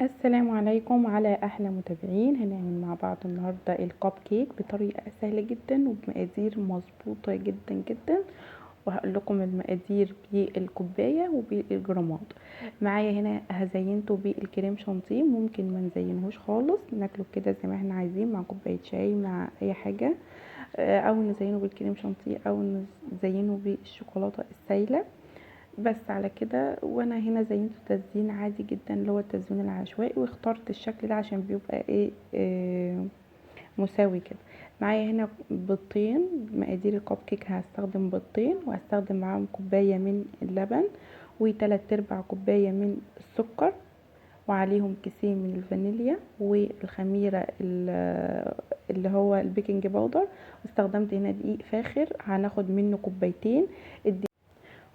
السلام عليكم على احلى متابعين. هنعمل مع بعض النهارده الكب كيك بطريقه سهله جدا وبمقادير مظبوطه جدا جدا، وهقول لكم المقادير بالكوبايه وبالجرامات. معايا هنا هزينته بالكريم شانتيه، ممكن ما نزينهوش خالص، ناكله كده زي ما احنا عايزين مع كوبايه شاي مع اي حاجه، او نزينه بالكريم شانتيه او نزينه بالشوكولاته السايله. بس على كده. وانا هنا زينته تزيين عادي جدا اللي هو التزيين العشوائي، واخترت الشكل ده عشان بيبقى مساوي كده. معايا هنا بيضتين، مقادير الكب كيك هستخدم بيضتين وهستخدم معاهم كوبايه من اللبن و3/4 كوبايه من السكر، وعليهم كيسين من الفانيليا والخميره اللي هو البيكنج باودر. واستخدمت هنا دقيق فاخر هناخد منه كوبايتين،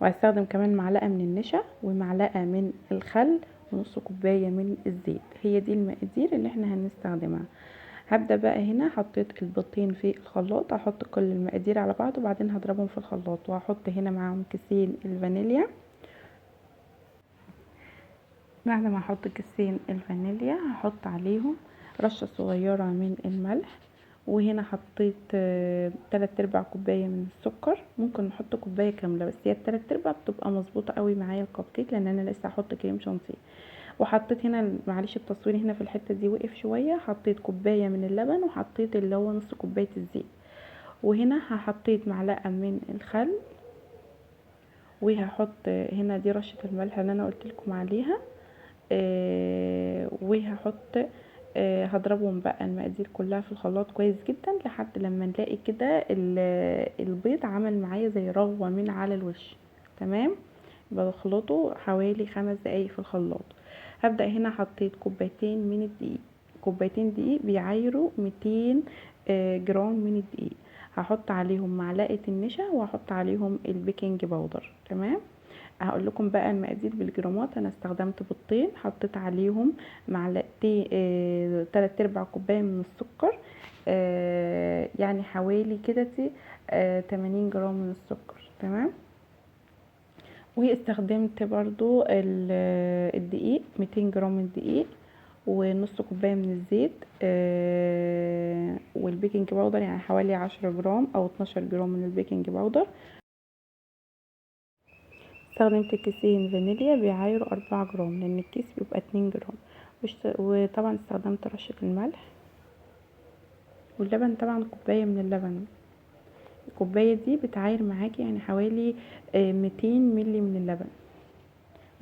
وهستخدم كمان معلقه من النشا ومعلقه من الخل ونص كوبايه من الزيت. هي دي المقادير اللي احنا هنستخدمها. هبدا بقى هنا حطيت البيضتين في الخلاط، هحط كل المقادير على بعض وبعدين هضربهم في الخلاط، وهحط هنا معاهم كيسين الفانيليا. بعد ما احط كيسين الفانيليا هحط عليهم رشه صغيره من الملح، وهنا حطيت 3/4 كوبايه من السكر. ممكن نحط كوبايه كامله، بس هي 3/4 بتبقى مظبوطه قوي معايا الكب كيك، لان انا لسه هحط كريم شانتيه. وحطيت هنا، معلش التصوير هنا في الحته دي وقف شويه، حطيت كوبايه من اللبن وحطيت اللي هو نص كوبايه الزيت. وهنا حطيت معلقه من الخل، وهحط هنا دي رشه الملح اللي انا قلت لكم عليها. وهحط هضربهم بقى المقادير كلها في الخلاط كويس جدا لحد لما نلاقي كده البيض عمل معايا زي رغوه من على الوش. تمام، بخلطه حوالي 5 دقايق في الخلاط. هبدا هنا حطيت كوبايتين من الدقيق، كوبايتين دقيق بيعايروا 200 جرام من الدقيق. هحط عليهم معلقه النشا وهحط عليهم البيكنج باودر. تمام، هقول لكم بقى المقادير بالجرامات. انا استخدمت بيضتين، حطيت عليهم معلقتين 3/4 كوبايه من السكر، يعني حوالي كده 80 جرام من السكر. تمام، واستخدمت برضو الدقيق 200 جرام من الدقيق، ونص كوبايه من الزيت، والبيكنج باودر يعني حوالي 10 جرام او 12 جرام من البيكنج باودر. استخدمت كيسين فانيليا بيعايروا 4 جرام لان الكيس بيبقى 2 جرام. وطبعا استخدمت رشة الملح، واللبن طبعا كوباية من اللبن. الكوباية دي بتعاير معاكي يعني حوالي 200 ملي من اللبن.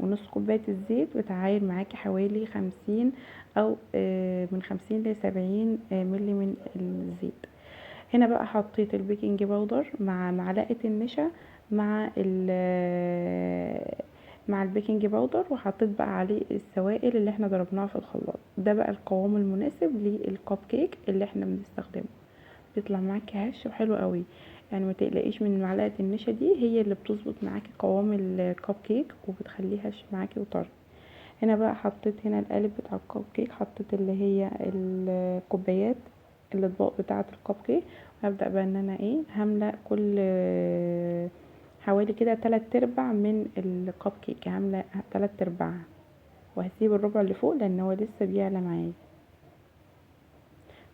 ونص كوباية الزيت بتعاير معاكي حوالي 50 او من 50 ل70 ملي من الزيت. هنا بقى حطيت البيكنج باودر مع معلقة النشا مع البيكنج باودر، وحطيت بقى عليه السوائل اللي احنا ضربناها في الخلاط. ده بقى القوام المناسب للكب كيك اللي احنا بنستخدمه، بيطلع معاكي هش وحلو قوي. يعني ما تقلقيش من معلقه النشا دي، هي اللي بتظبط معاكي قوام الكب كيك وبتخليه هش معاكي وطري. هنا بقى حطيت هنا القالب بتاع الكب كيك، حطيت اللي هي الكوبايات الاطباق بتاعه الكب كيك. وهبدا بقى ان انا هملا كل حوالي كده 3/4 من الكب كيك، عامله 3/4، وهسيب الربع اللي فوق لان هو لسه بيعلى معايا.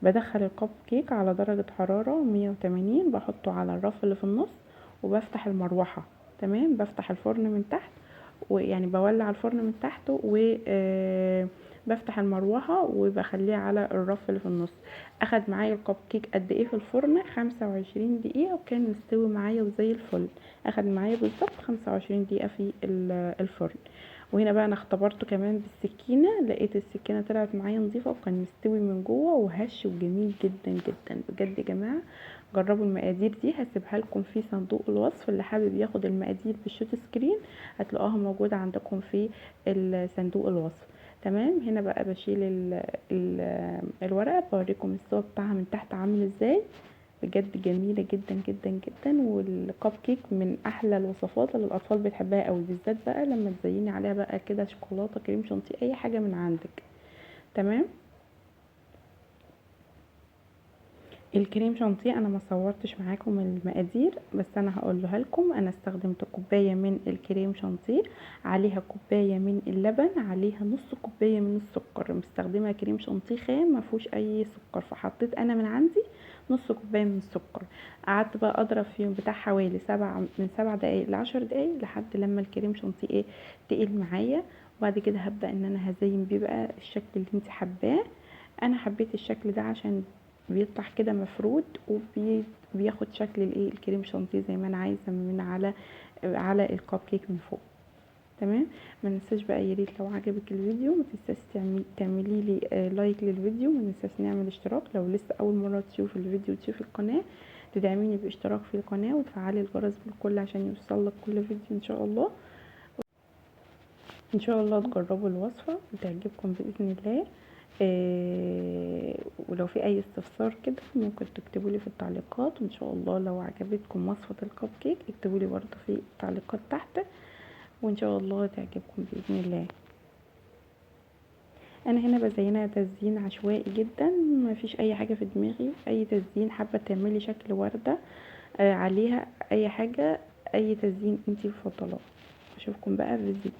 بدخل الكب كيك على درجة حرارة 180، بحطه على الرف اللي في النص وبفتح المروحة. تمام، بفتح الفرن من تحت، ويعني بولع الفرن من تحت وبفتح المروحة وبخليه على الرف اللي في النص. اخد معايا الكب كيك قد ايه في الفرن؟ 25 دقيقة، وكان مستوي معايا وزي الفل. اخد معايا بالظبط 25 دقيقة في الفرن. وهنا بقى انا اختبرته كمان بالسكينه، لقيت السكينه طلعت معايا نظيفه وكان مستوي من جوه وهش وجميل جدا جدا. بجد يا جماعه جربوا المقادير دي، هسيبها لكم في صندوق الوصف، اللي حابب ياخد المقادير بالشوت سكرين هتلاقوها موجوده عندكم في صندوق الوصف. تمام، هنا بقى بشيل الورقه بوريكم الصوص بتاعها من تحت عامل ازاي. بجد جميله جدا جدا جدا، والكب كيك من احلى الوصفات اللي الاطفال بتحبها قوي، بالذات بقى لما تزيني عليها بقى كده شوكولاته كريم شانتيه اي حاجه من عندك. تمام، الكريم شانتيه انا ما صورتش معاكم المقادير، بس انا هقولها لكم. انا استخدمت كوبايه من الكريم شانتيه، عليها كوبايه من اللبن، عليها نص كوبايه من السكر. مستخدمه كريم شانتيه خام ما فيهوش اي سكر، فحطيت انا من عندي نص كوبايه من السكر. قعدت بقى اضرب فيهم بتاع حوالي من 7 دقايق ل10 دقايق لحد لما الكريم شانتيه تقل معايا. وبعد كده هبدا ان انا هزين بيه بقى الشكل اللي انت حباه. انا حبيت الشكل ده عشان بيطلع كده مفرود، وبياخد شكل الكريم شانتيه زي ما انا عايزه من على الكب كيك من فوق. تمام. ما ننساش بقى، يا ريت لو عجبك الفيديو ما تنساش تعملي لي لايك للفيديو. ما ننساش نعمل اشتراك لو لسه اول مره تشوف الفيديو وتشوف القناه. تدعميني باشتراك في القناه وتفعلي الجرس بالكل عشان يوصلك كل فيديو ان شاء الله. ان شاء الله تجربوا الوصفه وتعجبكم باذن الله. ولو في اي استفسار كده ممكن تكتبوا لي في التعليقات، وان شاء الله لو عجبتكم وصفه الكب كيك اكتبوا لي برضه في التعليقات تحت، وان شاء الله تعجبكم باذن الله. انا هنا بزينها تزيين عشوائي جدا، ما فيش اي حاجه في دماغي، اي تزيين حابه تعملي شكل ورده عليها اي حاجه، اي تزيين انتي مفضلاه. اشوفكم بقى في فيديو جديد.